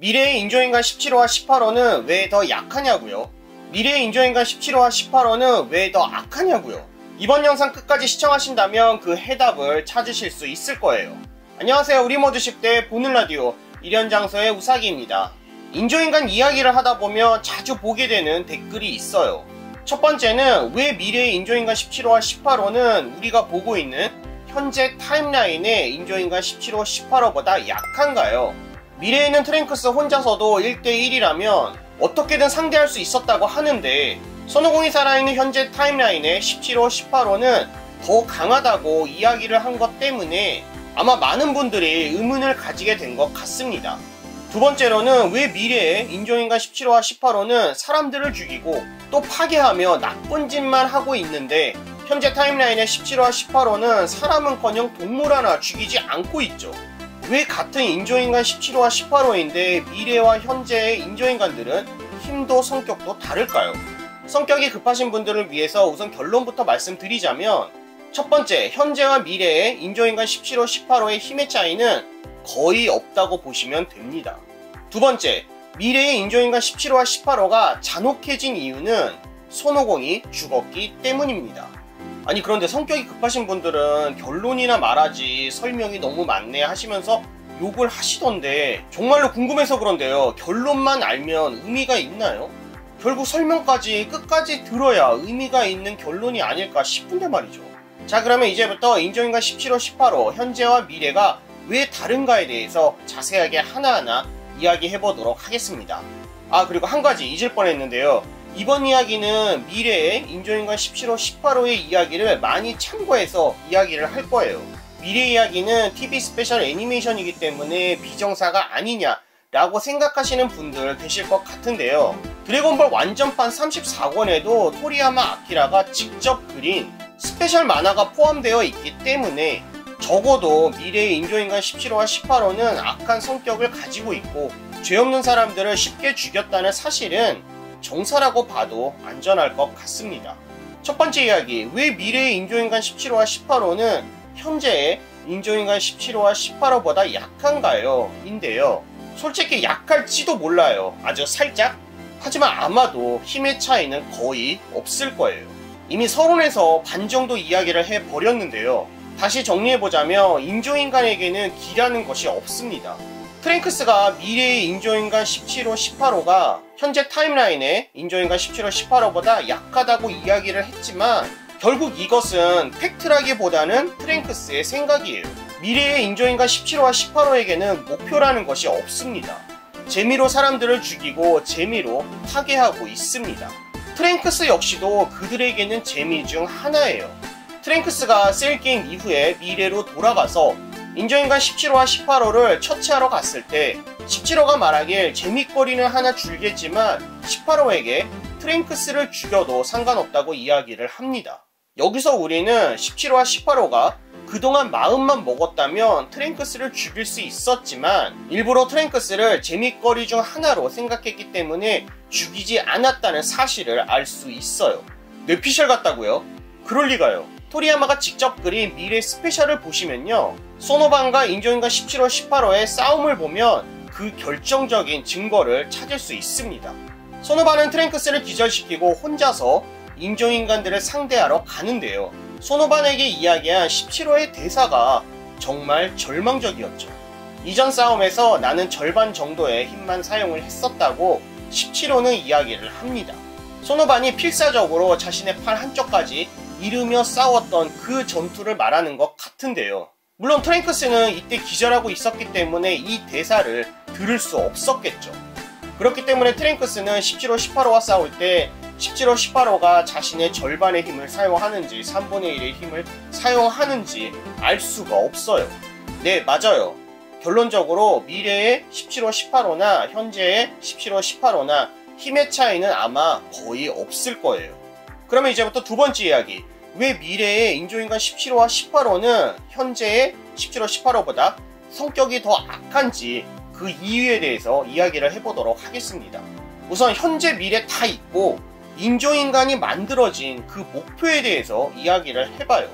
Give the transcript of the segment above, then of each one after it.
미래의 인조인간 17호와 18호는 왜 더 약하냐고요? 미래의 인조인간 17호와 18호는 왜 더 악하냐고요? 이번 영상 끝까지 시청하신다면 그 해답을 찾으실 수 있을 거예요. 안녕하세요. 우리 모두 10대 보는 라디오 일현장서의 우사기입니다. 인조인간 이야기를 하다 보면 자주 보게 되는 댓글이 있어요. 첫 번째는 왜 미래의 인조인간 17호와 18호는 우리가 보고 있는 현재 타임라인의 인조인간 17호, 18호보다 약한가요? 미래에는 트랭크스 혼자서도 1대1이라면 어떻게든 상대할 수 있었다고 하는데 손오공이 살아있는 현재 타임라인의 17호, 18호는 더 강하다고 이야기를 한 것 때문에 아마 많은 분들이 의문을 가지게 된 것 같습니다. 두 번째로는 왜 미래의 인조인간 17호와 18호는 사람들을 죽이고 또 파괴하며 나쁜 짓만 하고 있는데 현재 타임라인의 17호와 18호는 사람은커녕 동물 하나 죽이지 않고 있죠. 왜 같은 인조인간 17호와 18호인데 미래와 현재의 인조인간들은 힘도 성격도 다를까요? 성격이 급하신 분들을 위해서 우선 결론부터 말씀드리자면 첫 번째, 현재와 미래의 인조인간 17호, 18호의 힘의 차이는 거의 없다고 보시면 됩니다. 두 번째, 미래의 인조인간 17호와 18호가 잔혹해진 이유는 손오공이 죽었기 때문입니다. 아니 그런데 성격이 급하신 분들은 결론이나 말하지 설명이 너무 많네 하시면서 욕을 하시던데 정말로 궁금해서 그런데요. 결론만 알면 의미가 있나요? 결국 설명까지 끝까지 들어야 의미가 있는 결론이 아닐까 싶은데 말이죠. 자, 그러면 이제부터 인조인간 17호, 18호 현재와 미래가 왜 다른가에 대해서 자세하게 하나하나 이야기해보도록 하겠습니다. 아, 그리고 한 가지 잊을 뻔했는데요. 이번 이야기는 미래의 인조인간 17호, 18호의 이야기를 많이 참고해서 이야기를 할 거예요. 미래 이야기는 TV 스페셜 애니메이션이기 때문에 비정사가 아니냐라고 생각하시는 분들 계실 것 같은데요. 드래곤볼 완전판 34권에도 토리야마 아키라가 직접 그린 스페셜 만화가 포함되어 있기 때문에 적어도 미래의 인조인간 17호와 18호는 악한 성격을 가지고 있고 죄 없는 사람들을 쉽게 죽였다는 사실은 정사라고 봐도 안전할 것 같습니다. 첫 번째 이야기, 왜 미래의 인조인간 17호와 18호는 현재의 인조인간 17호와 18호보다 약한가요? 인데요. 솔직히 약할지도 몰라요. 아주 살짝? 하지만 아마도 힘의 차이는 거의 없을 거예요. 이미 서론에서 반 정도 이야기를 해버렸는데요. 다시 정리해보자면 인조인간에게는 기라는 것이 없습니다. 트랭크스가 미래의 인조인간 17호, 18호가 현재 타임라인의 인조인간 17호, 18호보다 약하다고 이야기를 했지만 결국 이것은 팩트라기보다는 트랭크스의 생각이에요. 미래의 인조인간 17호와 18호에게는 목표라는 것이 없습니다. 재미로 사람들을 죽이고 재미로 파괴하고 있습니다. 트랭크스 역시도 그들에게는 재미 중 하나예요. 트랭크스가 셀게임 이후에 미래로 돌아가서 인조인간 17호와 18호를 처치하러 갔을 때 17호가 말하길 재밌거리는 하나 줄겠지만 18호에게 트랭크스를 죽여도 상관없다고 이야기를 합니다. 여기서 우리는 17호와 18호가 그동안 마음만 먹었다면 트랭크스를 죽일 수 있었지만 일부러 트랭크스를 재밌거리 중 하나로 생각했기 때문에 죽이지 않았다는 사실을 알 수 있어요. 뇌피셜 같다고요? 그럴 리가요. 토리야마가 직접 그린 미래 스페셜을 보시면요. 소노반과 인조인간 17호, 18호의 싸움을 보면 그 결정적인 증거를 찾을 수 있습니다. 소노반은 트랭크스를 기절시키고 혼자서 인조인간들을 상대하러 가는데요. 소노반에게 이야기한 17호의 대사가 정말 절망적이었죠. 이전 싸움에서 나는 절반 정도의 힘만 사용을 했었다고 17호는 이야기를 합니다. 소노반이 필사적으로 자신의 팔 한쪽까지 이르며 싸웠던 그 전투를 말하는 것 같은데요. 물론 트랭크스는 이때 기절하고 있었기 때문에 이 대사를 들을 수 없었겠죠. 그렇기 때문에 트랭크스는 17호, 18호와 싸울 때 17호, 18호가 자신의 절반의 힘을 사용하는지 3분의 1의 힘을 사용하는지 알 수가 없어요. 네, 맞아요. 결론적으로 미래의 17호, 18호나 현재의 17호, 18호나 힘의 차이는 아마 거의 없을 거예요. 그러면 이제부터 두 번째 이야기, 왜 미래의 인조인간 17호와 18호는 현재의 17호, 18호보다 성격이 더 악한지 그 이유에 대해서 이야기를 해보도록 하겠습니다. 우선 현재 미래 다 있고 인조인간이 만들어진 그 목표에 대해서 이야기를 해봐요.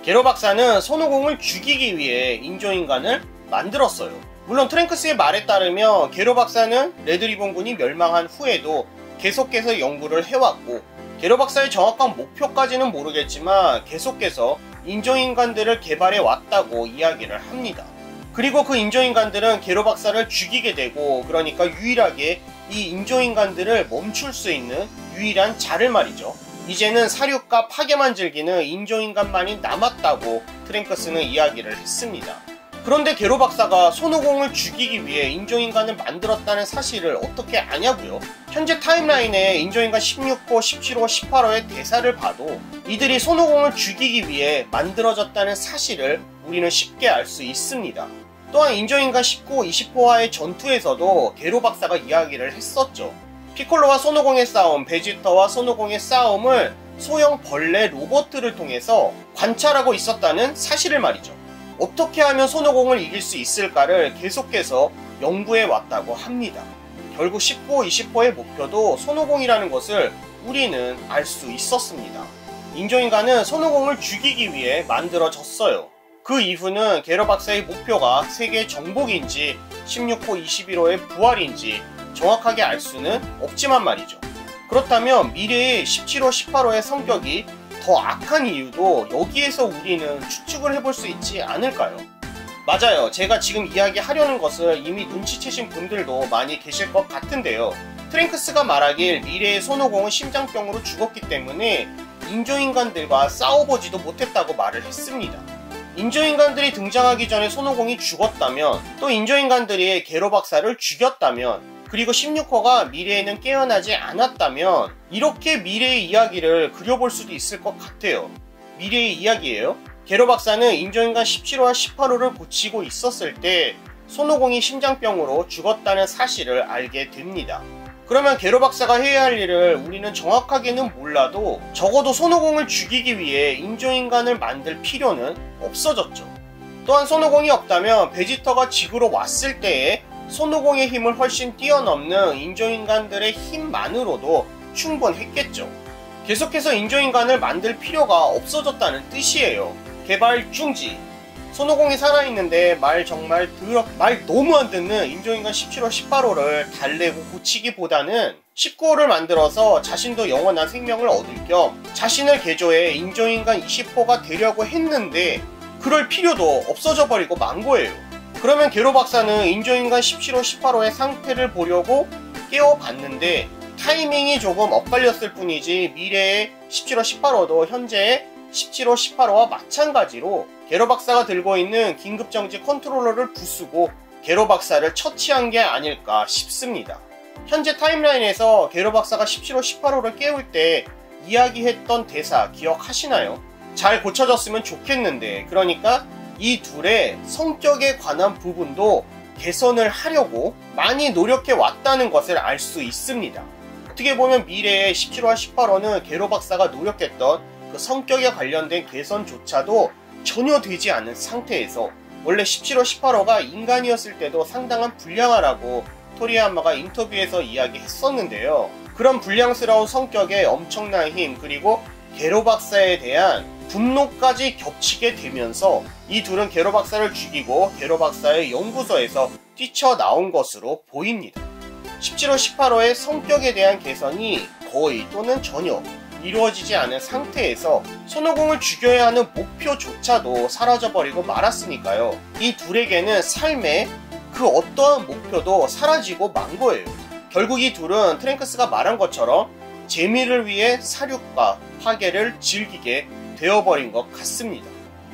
게로 박사는 손오공을 죽이기 위해 인조인간을 만들었어요. 물론 트랭크스의 말에 따르면 게로 박사는 레드리본군이 멸망한 후에도 계속해서 연구를 해왔고, 게로 박사의 정확한 목표까지는 모르겠지만 계속해서 인조인간들을 개발해 왔다고 이야기를 합니다. 그리고 그 인조인간들은 게로 박사를 죽이게 되고, 그러니까 유일하게 이 인조인간들을 멈출 수 있는 유일한 자를 말이죠. 이제는 사륙과 파괴만 즐기는 인조인간만이 남았다고 트랭크스는 이야기를 했습니다. 그런데 게로 박사가 손오공을 죽이기 위해 인조인간을 만들었다는 사실을 어떻게 아냐고요? 현재 타임라인에 인조인간 16호, 17호, 18호의 대사를 봐도 이들이 손오공을 죽이기 위해 만들어졌다는 사실을 우리는 쉽게 알 수 있습니다. 또한 인조인간 19, 20호와의 전투에서도 게로 박사가 이야기를 했었죠. 피콜로와 손오공의 싸움, 베지터와 손오공의 싸움을 소형 벌레 로봇들을 통해서 관찰하고 있었다는 사실을 말이죠. 어떻게 하면 손오공을 이길 수 있을까를 계속해서 연구해 왔다고 합니다. 결국 19호, 20호의 목표도 손오공이라는 것을 우리는 알 수 있었습니다. 인조인간은 손오공을 죽이기 위해 만들어졌어요. 그 이후는 게로 박사의 목표가 세계 정복인지 16호, 21호의 부활인지 정확하게 알 수는 없지만 말이죠. 그렇다면 미래의 17호, 18호의 성격이 더 악한 이유도 여기에서 우리는 추측을 해볼 수 있지 않을까요? 맞아요. 제가 지금 이야기하려는 것을 이미 눈치채신 분들도 많이 계실 것 같은데요. 트랭크스가 말하길 미래의 손오공은 심장병으로 죽었기 때문에 인조인간들과 싸워보지도 못했다고 말을 했습니다. 인조인간들이 등장하기 전에 손오공이 죽었다면, 또 인조인간들이 게로 박사를 죽였다면, 그리고 16호가 미래에는 깨어나지 않았다면 이렇게 미래의 이야기를 그려볼 수도 있을 것 같아요. 미래의 이야기예요. 게로 박사는 인조인간 17호와 18호를 고치고 있었을 때 손오공이 심장병으로 죽었다는 사실을 알게 됩니다. 그러면 게로 박사가 해야 할 일을 우리는 정확하게는 몰라도 적어도 손오공을 죽이기 위해 인조인간을 만들 필요는 없어졌죠. 또한 손오공이 없다면 베지터가 지구로 왔을 때에 손오공의 힘을 훨씬 뛰어넘는 인조인간들의 힘만으로도 충분했겠죠. 계속해서 인조인간을 만들 필요가 없어졌다는 뜻이에요. 개발 중지. 손오공이 살아있는데 말 너무 안 듣는 인조인간 17호, 18호를 달래고 고치기보다는 19호를 만들어서 자신도 영원한 생명을 얻을 겸 자신을 개조해 인조인간 20호가 되려고 했는데 그럴 필요도 없어져 버리고 만 거예요. 그러면 게로 박사는 인조인간 17호, 18호의 상태를 보려고 깨워봤는데 타이밍이 조금 엇갈렸을 뿐이지 미래의 17호, 18호도 현재의 17호, 18호와 마찬가지로 게로 박사가 들고 있는 긴급정지 컨트롤러를 부수고 게로 박사를 처치한 게 아닐까 싶습니다. 현재 타임라인에서 게로 박사가 17호, 18호를 깨울 때 이야기했던 대사 기억하시나요? 잘 고쳐졌으면 좋겠는데, 그러니까 이 둘의 성격에 관한 부분도 개선을 하려고 많이 노력해 왔다는 것을 알 수 있습니다. 어떻게 보면 미래의 17호와 18호는 게로 박사가 노력했던 그 성격에 관련된 개선조차도 전혀 되지 않은 상태에서 원래 17호, 18호가 인간이었을 때도 상당한 불량하라고 토리야마가 인터뷰에서 이야기했었는데요. 그런 불량스러운 성격에 엄청난 힘, 그리고 게로 박사에 대한 분노까지 겹치게 되면서 이 둘은 게로 박사를 죽이고 게로 박사의 연구소에서 뛰쳐나온 것으로 보입니다. 17호, 18호의 성격에 대한 개선이 거의 또는 전혀 이루어지지 않은 상태에서 손오공을 죽여야 하는 목표조차도 사라져버리고 말았으니까요. 이 둘에게는 삶의 그 어떠한 목표도 사라지고 만 거예요. 결국 이 둘은 트랭크스가 말한 것처럼 재미를 위해 사륙과 파괴를 즐기게 되어버린 것 같습니다.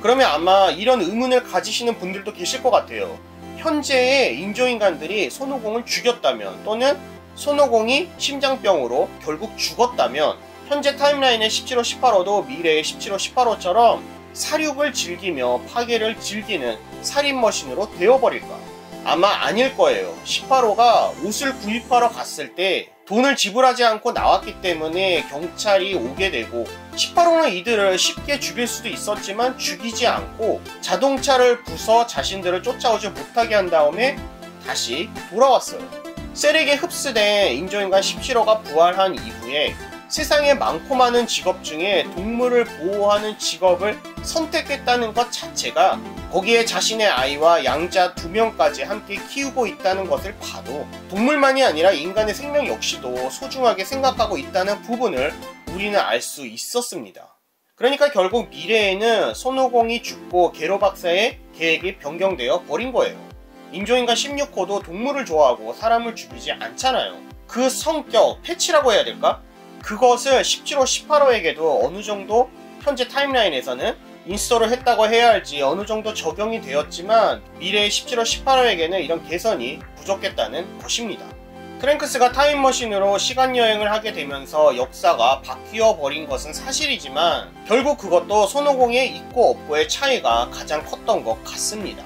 그러면 아마 이런 의문을 가지시는 분들도 계실 것 같아요. 현재의 인조인간들이 손오공을 죽였다면, 또는 손오공이 심장병으로 결국 죽었다면 현재 타임라인의 17호, 18호도 미래의 17호, 18호처럼 사륙을 즐기며 파괴를 즐기는 살인머신으로 되어버릴까? 아마 아닐 거예요. 18호가 옷을 구입하러 갔을 때 돈을 지불하지 않고 나왔기 때문에 경찰이 오게 되고, 18호는 이들을 쉽게 죽일 수도 있었지만 죽이지 않고 자동차를 부숴 자신들을 쫓아오지 못하게 한 다음에 다시 돌아왔어요. 세력에 흡수된 인조인간 17호가 부활한 이후에 세상에 많고 많은 직업 중에 동물을 보호하는 직업을 선택했다는 것 자체가 거기에 자신의 아이와 양자 2명까지 함께 키우고 있다는 것을 봐도 동물만이 아니라 인간의 생명 역시도 소중하게 생각하고 있다는 부분을 우리는 알 수 있었습니다. 그러니까 결국 미래에는 손오공이 죽고 게로 박사의 계획이 변경되어 버린 거예요. 인조인간 16호도 동물을 좋아하고 사람을 죽이지 않잖아요. 그 성격, 패치라고 해야 될까? 그것을 17호, 18호에게도 어느 정도 현재 타임라인에서는 인스톨을 했다고 해야 할지 어느 정도 적용이 되었지만 미래의 17호, 18호에게는 이런 개선이 부족했다는 것입니다. 크랭크스가 타임머신으로 시간여행을 하게 되면서 역사가 바뀌어 버린 것은 사실이지만 결국 그것도 손오공의 있고 없고의 차이가 가장 컸던 것 같습니다.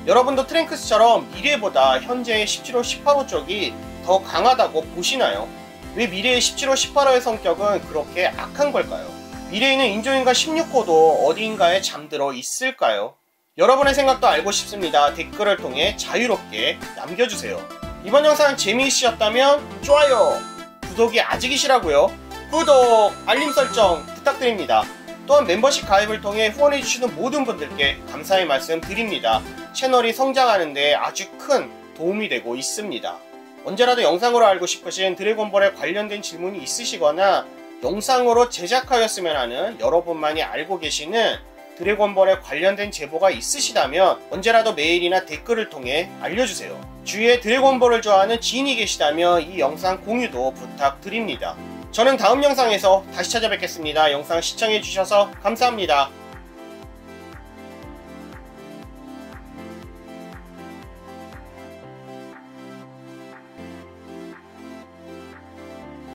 여러분도 트랭크스처럼 미래보다 현재의 17호, 18호 쪽이 더 강하다고 보시나요? 왜 미래의 17호, 18호의 성격은 그렇게 악한 걸까요? 미래에 있는 인조인간 16호도 어디인가에 잠들어 있을까요? 여러분의 생각도 알고 싶습니다. 댓글을 통해 자유롭게 남겨주세요. 이번 영상 재미있으셨다면 좋아요, 구독이 아직이시라고요? 구독, 알림 설정 부탁드립니다. 또한 멤버십 가입을 통해 후원해주시는 모든 분들께 감사의 말씀 드립니다. 채널이 성장하는 데 아주 큰 도움이 되고 있습니다. 언제라도 영상으로 알고 싶으신 드래곤볼에 관련된 질문이 있으시거나 영상으로 제작하였으면 하는 여러분만이 알고 계시는 드래곤볼에 관련된 제보가 있으시다면 언제라도 메일이나 댓글을 통해 알려주세요. 주위에 드래곤볼을 좋아하는 지인이 계시다면 이 영상 공유도 부탁드립니다. 저는 다음 영상에서 다시 찾아뵙겠습니다. 영상 시청해주셔서 감사합니다.